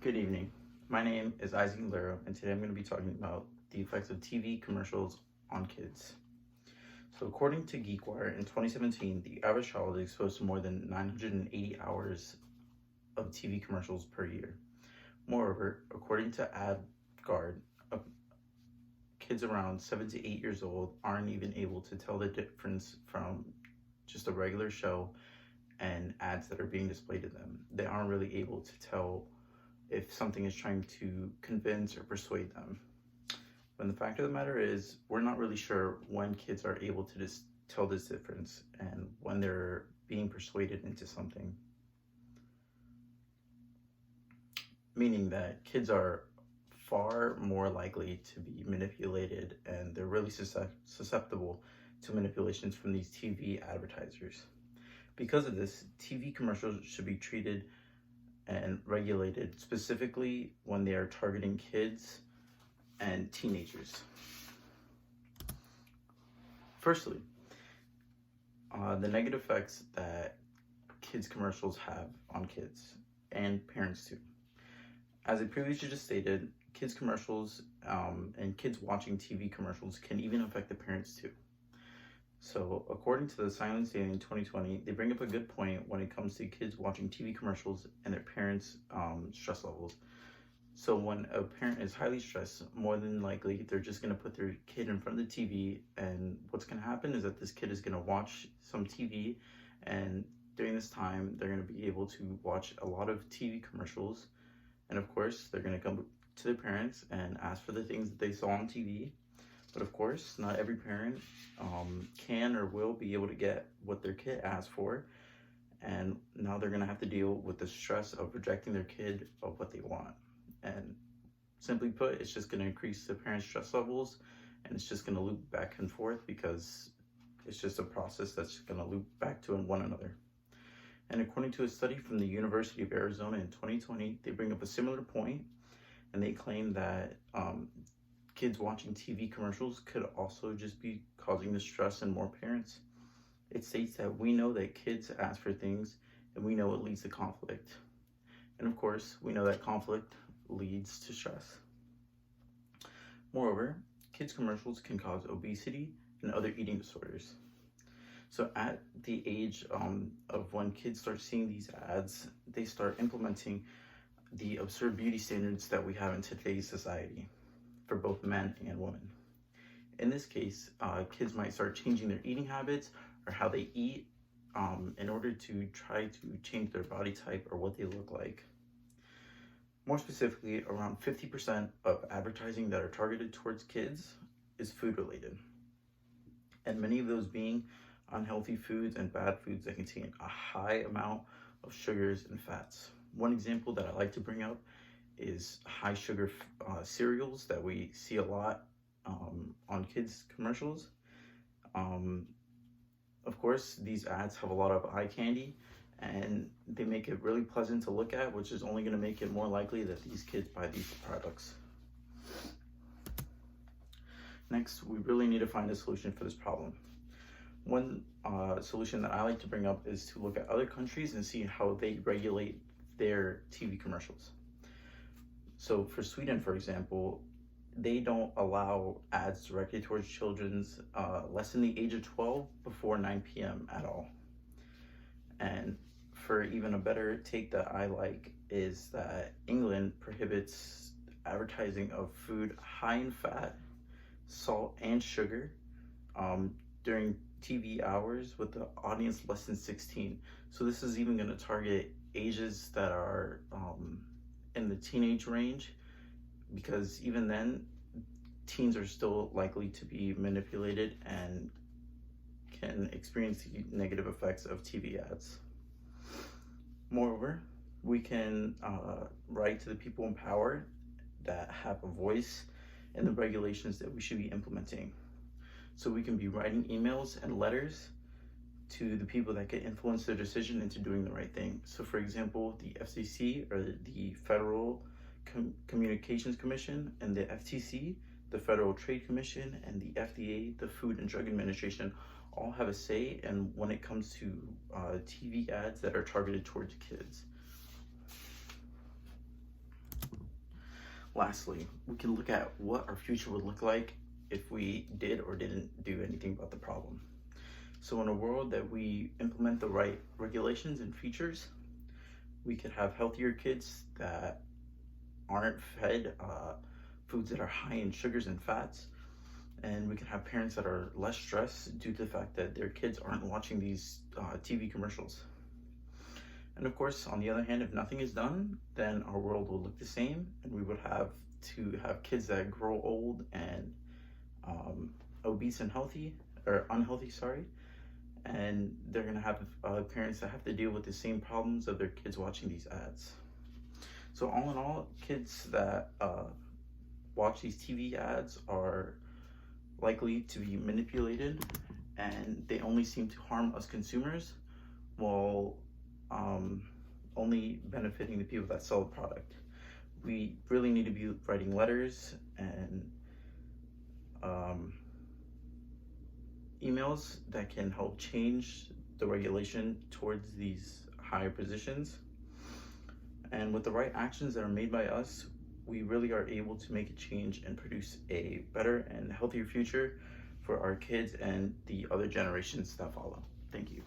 Good evening. My name is Isaac Lero, and today I'm going to be talking about the effects of TV commercials on kids. So, according to GeekWire, in 2017, the average child is exposed to more than 980 hours of TV commercials per year. Moreover, according to AdGuard, kids around 7 to 8 years old aren't even able to tell the difference from just a regular show and ads that are being displayed to them. They aren't really able to tell if something is trying to convince or persuade them. When the fact of the matter is, we're not really sure when kids are able to just tell this difference and when they're being persuaded into something. Meaning that kids are far more likely to be manipulated, and they're really susceptible to manipulations from these TV advertisers. Because of this, TV commercials should be treated and regulated specifically when they are targeting kids and teenagers. Firstly, the negative effects that kids commercials have on kids and parents too. As I previously just stated, kids commercials and kids watching TV commercials can even affect the parents too. So, according to the Silence Daily in 2020, they bring up a good point when it comes to kids watching TV commercials and their parents' stress levels. So, when a parent is highly stressed, more than likely they're just going to put their kid in front of the TV, and what's going to happen is that this kid is going to watch some TV, and during this time, they're going to be able to watch a lot of TV commercials, and of course, they're going to come to their parents and ask for the things that they saw on TV. But of course, not every parent can or will be able to get what their kid asked for. And now they're going to have to deal with the stress of rejecting their kid of what they want. And simply put, it's just going to increase the parents' stress levels, and it's just going to loop back and forth because it's just a process that's going to loop back to one another. And according to a study from the University of Arizona in 2020, they bring up a similar point, and they claim that kids watching TV commercials could also just be causing the stress in more parents. It states that we know that kids ask for things, and we know it leads to conflict. And of course, we know that conflict leads to stress. Moreover, kids commercials can cause obesity and other eating disorders. So at the age of when kids start seeing these ads, they start implementing the absurd beauty standards that we have in today's society for both men and women. In this case, kids might start changing their eating habits or how they eat in order to try to change their body type or what they look like. More specifically, around 50% of advertising that are targeted towards kids is food related, and many of those being unhealthy foods and bad foods that contain a high amount of sugars and fats. One example that I like to bring up is high sugar cereals that we see a lot on kids commercials. Of course, these ads have a lot of eye candy, and they make it really pleasant to look at, which is only going to make it more likely that these kids buy these products. Next, we really need to find a solution for this problem. One solution that I like to bring up is to look at other countries and see how they regulate their TV commercials. So for Sweden, for example, they don't allow ads directed towards children's less than the age of 12 before 9 p.m. at all. And for even a better take that I like is that England prohibits advertising of food high in fat, salt, and sugar during TV hours with the audience less than 16. So this is even going to target ages that are in the teenage range, because even then, teens are still likely to be manipulated and can experience the negative effects of TV ads. Moreover, we can write to the people in power that have a voice in the regulations that we should be implementing. So we can be writing emails and letters to the people that can influence their decision into doing the right thing. So for example, the FCC, or the Federal Communications Commission, and the FTC, the Federal Trade Commission, and the FDA, the Food and Drug Administration, all have a say in when it comes to TV ads that are targeted towards kids. Lastly, we can look at what our future would look like if we did or didn't do anything about the problem. So in a world that we implement the right regulations and features, we could have healthier kids that aren't fed foods that are high in sugars and fats, and we can have parents that are less stressed due to the fact that their kids aren't watching these TV commercials. And of course, on the other hand, if nothing is done, then our world will look the same, and we would have to have kids that grow old and obese and healthy, or unhealthy, sorry, and they're gonna have parents that have to deal with the same problems of their kids watching these ads. So all in all, kids that watch these TV ads are likely to be manipulated, and they only seem to harm us consumers while only benefiting the people that sell the product. We really need to be writing letters and emails that can help change the regulation towards these higher positions. And with the right actions that are made by us, we really are able to make a change and produce a better and healthier future for our kids and the other generations that follow. Thank you.